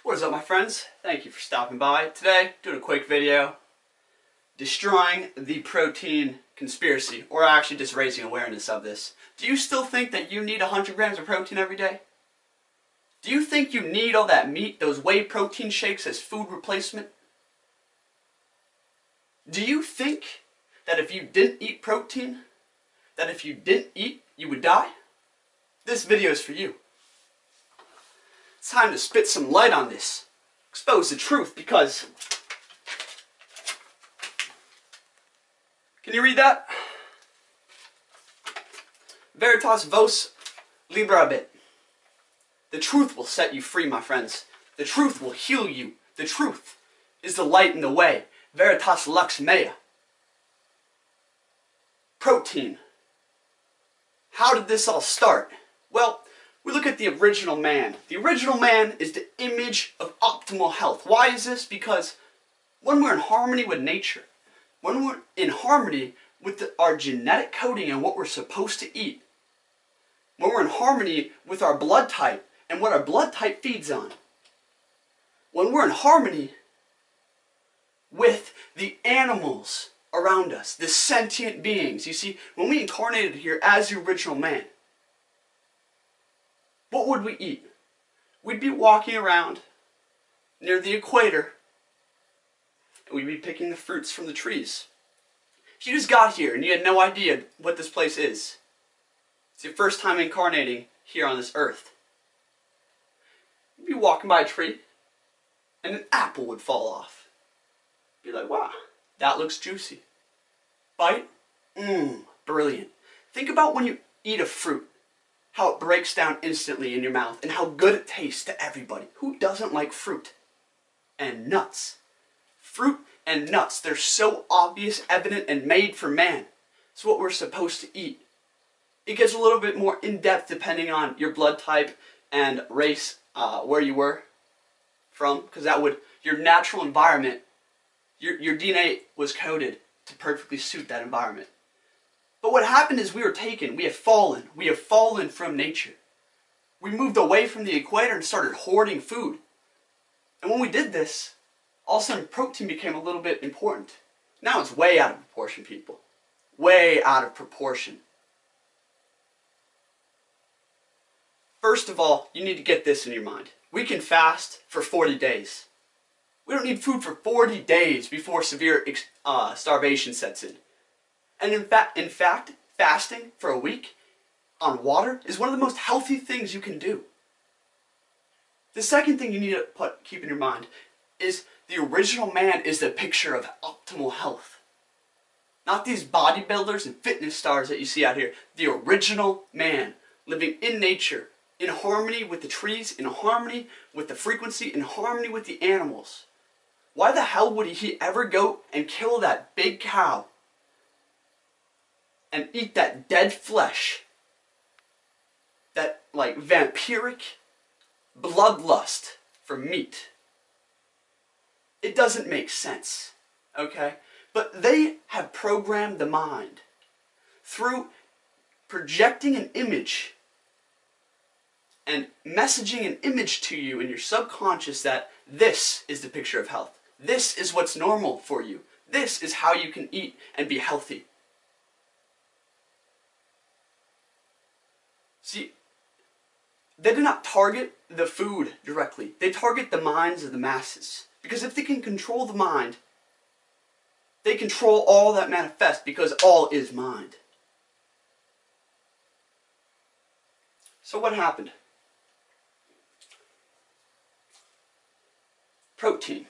What is up, my friends? Thank you for stopping by. Today, doing a quick video destroying the protein conspiracy, or actually just raising awareness of this. Do you still think that you need 100 grams of protein every day? Do you think you need all that meat, those whey protein shakes as food replacement? Do you think that if you didn't eat protein, that if you didn't eat, you would die? This video is for you. It's time to spit some light on this. Expose the truth, because... Can you read that? Veritas vos liberabit. The truth will set you free, my friends. The truth will heal you. The truth is the light in the way. Veritas lux mea. Protein. How did this all start? Well, we look at the original man. The original man is the image of optimal health. Why is this? Because when we're in harmony with nature, when we're in harmony with our genetic coding and what we're supposed to eat, when we're in harmony with our blood type and what our blood type feeds on, when we're in harmony with the animals around us, the sentient beings. You see, when we incarnated here as the original man, what would we eat? We'd be walking around near the equator, and we'd be picking the fruits from the trees. If you just got here and you had no idea what this place is, it's your first time incarnating here on this earth, you'd be walking by a tree, and an apple would fall off. Be like, wow, that looks juicy. Bite? Brilliant. Think about when you eat a fruit, how it breaks down instantly in your mouth, and how good it tastes to everybody. Who doesn't like fruit? And nuts. Fruit and nuts, they're so obvious, evident, and made for man. It's what we're supposed to eat. It gets a little bit more in-depth depending on your blood type and race, where you were from, because that would, your natural environment, your DNA was coded to perfectly suit that environment. But what happened is we have fallen from nature. We moved away from the equator and started hoarding food. And when we did this, all of a sudden protein became a little bit important. Now it's way out of proportion, people. Way out of proportion. First of all, you need to get this in your mind. We can fast for 40 days. We don't need food for 40 days before severe starvation sets in. And in fact, fasting for a week on water is one of the most healthy things you can do. The second thing you need to keep in your mind is the original man is the picture of optimal health. Not these bodybuilders and fitness stars that you see out here. The original man living in nature, in harmony with the trees, in harmony with the frequency, in harmony with the animals. Why the hell would he ever go and kill that big cow and eat that dead flesh? That, like, vampiric bloodlust for meat. It doesn't make sense, okay? But they have programmed the mind through projecting an image and messaging an image to you in your subconscious that this is the picture of health. This is what's normal for you. This is how you can eat and be healthy. See, they do not target the food directly. They target the minds of the masses. Because if they can control the mind, they control all that manifests, because all is mind. So what happened? Protein.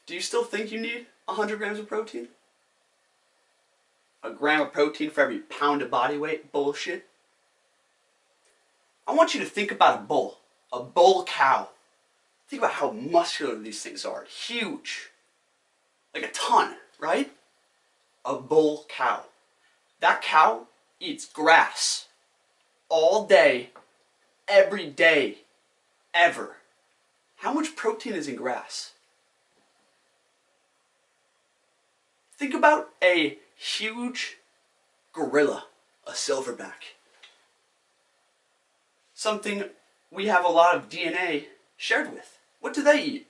Do you still think you need 100 grams of protein? A gram of protein for every pound of body weight? Bullshit. I want you to think about a bull cow. Think about how muscular these things are. Huge. Like a ton, right? A bull cow. That cow eats grass all day, every day, ever. How much protein is in grass? Think about a huge gorilla, a silverback. Something we have a lot of DNA shared with. What do they eat?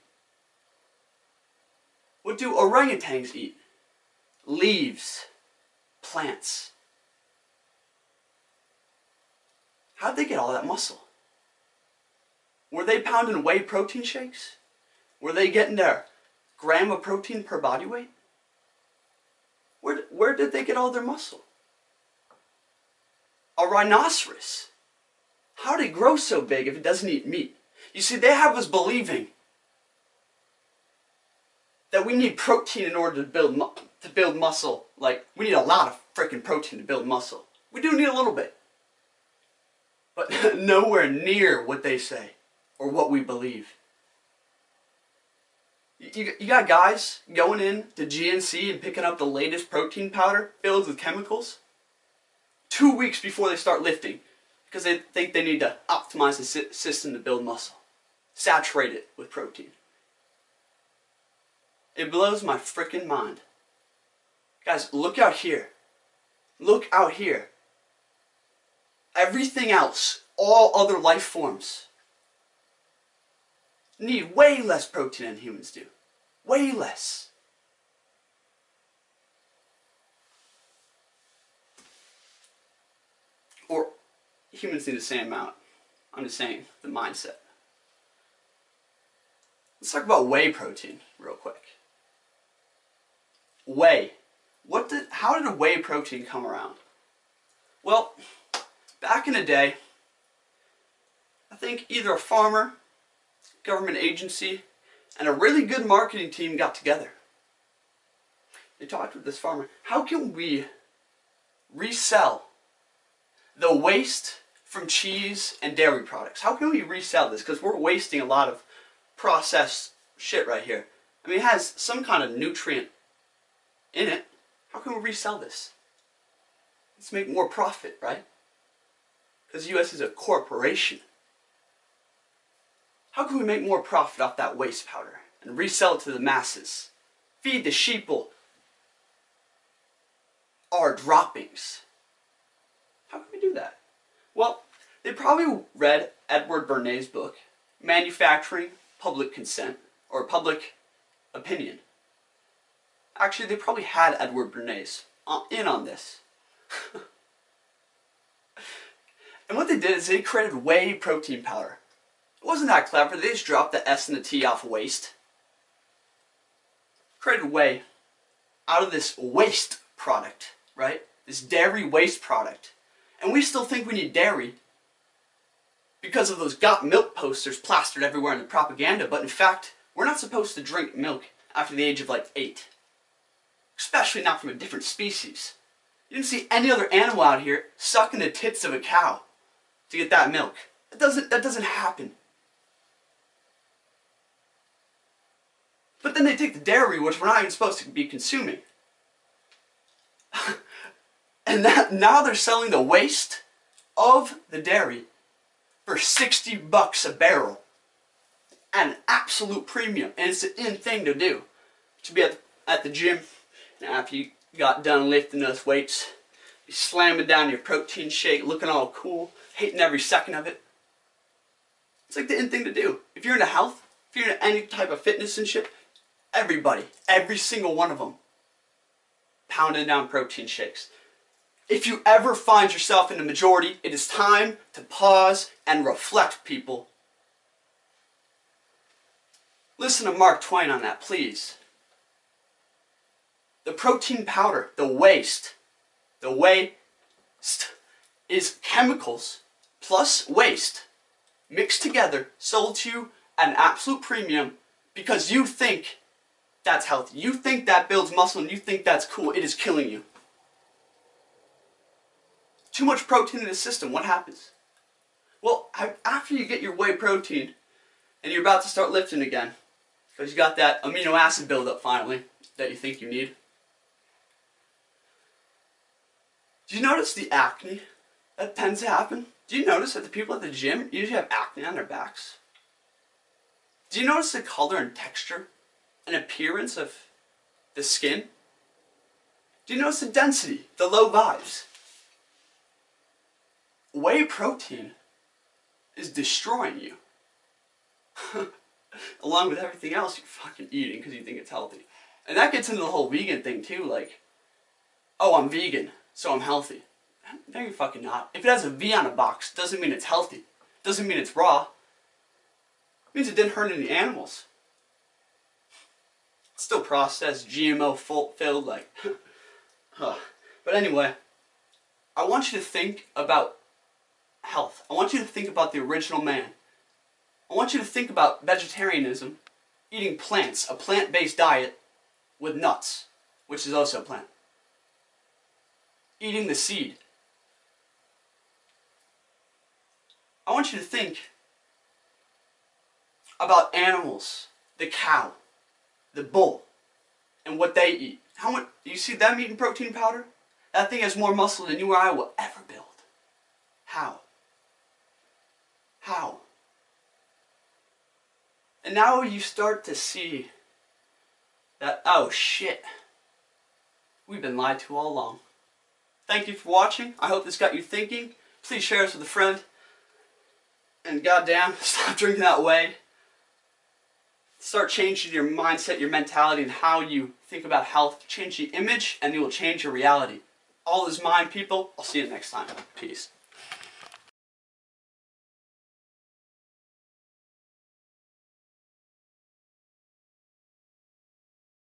What do orangutans eat? Leaves, plants. How'd they get all that muscle? Were they pounding whey protein shakes? Were they getting their gram of protein per body weight? Where did they get all their muscle? A rhinoceros. How did it grow so big if it doesn't eat meat? You see, they have us believing that we need protein in order to build muscle. Like, we need a lot of freaking protein to build muscle. We do need a little bit. But nowhere near what they say or what we believe. You got guys going in to GNC and picking up the latest protein powder filled with chemicals 2 weeks before they start lifting because they think they need to optimize the system to build muscle. Saturate it with protein. It blows my freaking mind. Guys, look out here. Look out here. Everything else, all other life forms, need way less protein than humans do. Way less. Or humans need the same amount. I'm just saying, the mindset. Let's talk about whey protein real quick. Whey. How did whey protein come around? Well, back in the day, I think either a farmer, government agency, and a really good marketing team got together. They talked with this farmer. How can we resell the waste from cheese and dairy products? How can we resell this? Because we're wasting a lot of processed shit right here. I mean, it has some kind of nutrient in it. How can we resell this? Let's make more profit, right? Because the U.S. is a corporation. How can we make more profit off that waste powder and resell it to the masses? Feed the sheeple our droppings. How can we do that? Well, they probably read Edward Bernays' book, Manufacturing Public Consent, or Public Opinion. Actually, they probably had Edward Bernays in on this. And what they did is they created whey protein powder. It wasn't that clever. They just dropped the S and the T off waste. Created whey out of this waste product, right? This dairy waste product. And we still think we need dairy because of those got milk posters plastered everywhere in the propaganda. But in fact, we're not supposed to drink milk after the age of like 8. Especially not from a different species. You didn't see any other animal out here sucking the tits of a cow to get that milk. That doesn't happen. But then they take the dairy, which we're not even supposed to be consuming. And now they're selling the waste of the dairy for $60 a barrel. At an absolute premium. And it's an in thing to do. To be at the gym, and after you got done lifting those weights, you slamming down your protein shake, looking all cool, hating every second of it. It's like the in thing to do. If you're into health, if you're into any type of fitness and shit, everybody, every single one of them, pounding down protein shakes. If you ever find yourself in the majority, it is time to pause and reflect, people. Listen to Mark Twain on that, please. The protein powder, the waste is chemicals plus waste mixed together, sold to you at an absolute premium because you think that's healthy. You think that builds muscle and you think that's cool. It is killing you. Too much protein in the system, what happens? Well, after you get your whey protein and you're about to start lifting again, because you got that amino acid buildup finally that you think you need. Do you notice the acne that tends to happen? Do you notice that the people at the gym usually have acne on their backs? Do you notice the color and texture and appearance of the skin? Do you notice the density, the low vibes? Whey protein is destroying you. Along with everything else you're fucking eating because you think it's healthy. And that gets into the whole vegan thing too, like, oh, I'm vegan, so I'm healthy. No, you're fucking not. If it has a V on a box, doesn't mean it's healthy. Doesn't mean it's raw. It means it didn't hurt any animals. It's still processed, GMO filled, like, But anyway, I want you to think about health. I want you to think about the original man. I want you to think about vegetarianism, eating plants, a plant-based diet with nuts, which is also a plant. Eating the seed. I want you to think about animals, the cow, the bull, and what they eat. How much, you see them eating protein powder? That thing has more muscle than you or I will ever build. How? How? And now you start to see that, oh shit, we've been lied to all along. Thank you for watching. I hope this got you thinking. Please share this with a friend. And goddamn, stop drinking that whey. Start changing your mindset, your mentality, and how you think about health. Change the image, and you will change your reality. All is mine, people. I'll see you next time. Peace.